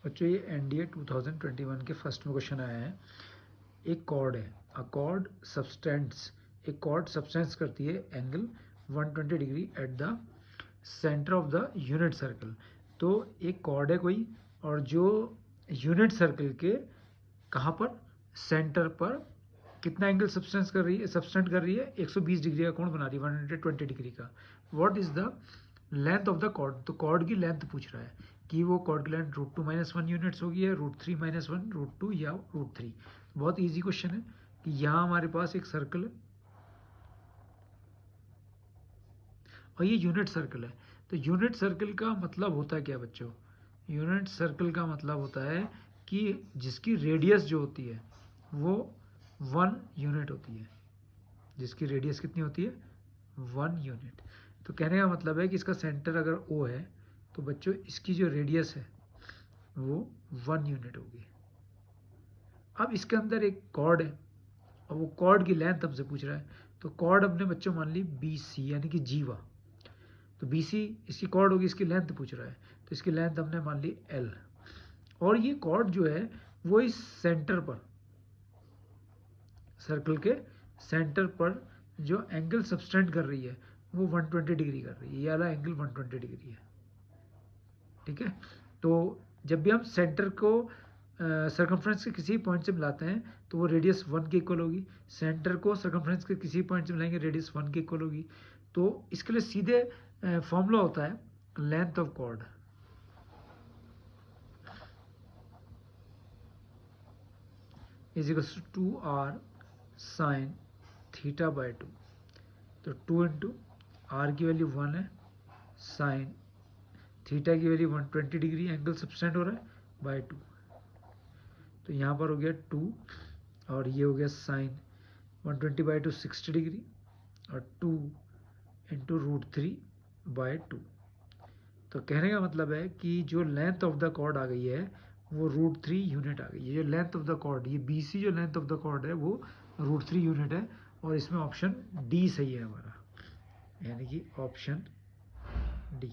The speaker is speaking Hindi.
बच्चों ये एनडीए 2021 के फर्स्ट में क्वेश्चन आया है। एक कॉर्ड है, अ कॉर्ड सब्सटेंस, एक कॉर्ड सब्सटेंस करती है angle 120 degree at the centre of the unit circle. तो एक कॉर्ड है कोई, और जो यूनिट सर्कल के कहाँ पर, सेंटर पर कितना एंगल सब्सटेंस कर रही है, सब्सटेंट कर रही है 120 डिग्री का कोण बना रही है, 120 डिग्री का। What is the length of the cord, तो कॉर्ड की लेंथ पूछ रहा है कि वो कॉर्ड की लेंथ √2 - 1 यूनिट्स होगी या √3 - 1 √2 या √3। बहुत इजी क्वेश्चन है कि यहाँ हमारे पास एक सर्कल है और ये यूनिट सर्कल है। तो यूनिट सर्कल का मतलब होता है क्या बच्चों, यूनिट सर्कल का मतलब होता है कि जिसकी रेडियस जो होती है वो 1 यूनिट होती है, जिसकी रेडियस कितनी होती है 1 यूनिट। तो कहने का मतलब है कि इसका सेंटर अगर O है तो बच्चों इसकी जो रेडियस है वो 1 यूनिट होगी। अब इसके अंदर एक कॉर्ड है और वो कॉर्ड की लेंथ हमसे पूछ रहा है। तो कॉर्ड हमने बच्चों मान ली BC यानी कि जीवा, तो BC इसकी कॉर्ड होगी, इसकी लेंथ पूछ रहा है तो इसकी लेंथ हमने मान ली L। और ये कॉर्ड जो है वो इस सेंटर पर, सर्कल के सेंटर पर जो एंगल सब्सटेंड कर रही है वो 120 डिग्री कर रही है, ये वाला एंगल 120 डिग्री है। ठीक है, तो जब भी हम सेंटर को सर्कमफ्रेंस के किसी पॉइंट से मिलाते हैं तो वो रेडियस 1 के इक्वल होगी, सेंटर को सर्कमफ्रेंस के किसी पॉइंट से मिलाएंगे रेडियस 1 के इक्वल होगी। तो इसके लिए सीधे फॉर्मूला होता है length of chord is equal to 2r sine θ/2। तो 2 इंटू आर की वैल्यू 1 है, साइन थीटा की वैल्यू 120 डिग्री एंगल सब्सटेंड हो रहा है बाय 2। तो यहाँ पर हो गया 2 और ये हो गया साइन 120/2 60 डिग्री और 2 इंटू √3/2। तो कहने का मतलब है कि जो लेंथ ऑफ द कॉर्ड आ गई है वो √3 यूनिट आ गई है। ये लेंथ ऑफ द कॉर्ड, ये BC जो लेंथ ऑफ द कॉर्ड है वो √3 यूनिट है, और इसमें ऑप्शन डी सही है हमारा, यानी कि ऑप्शन डी।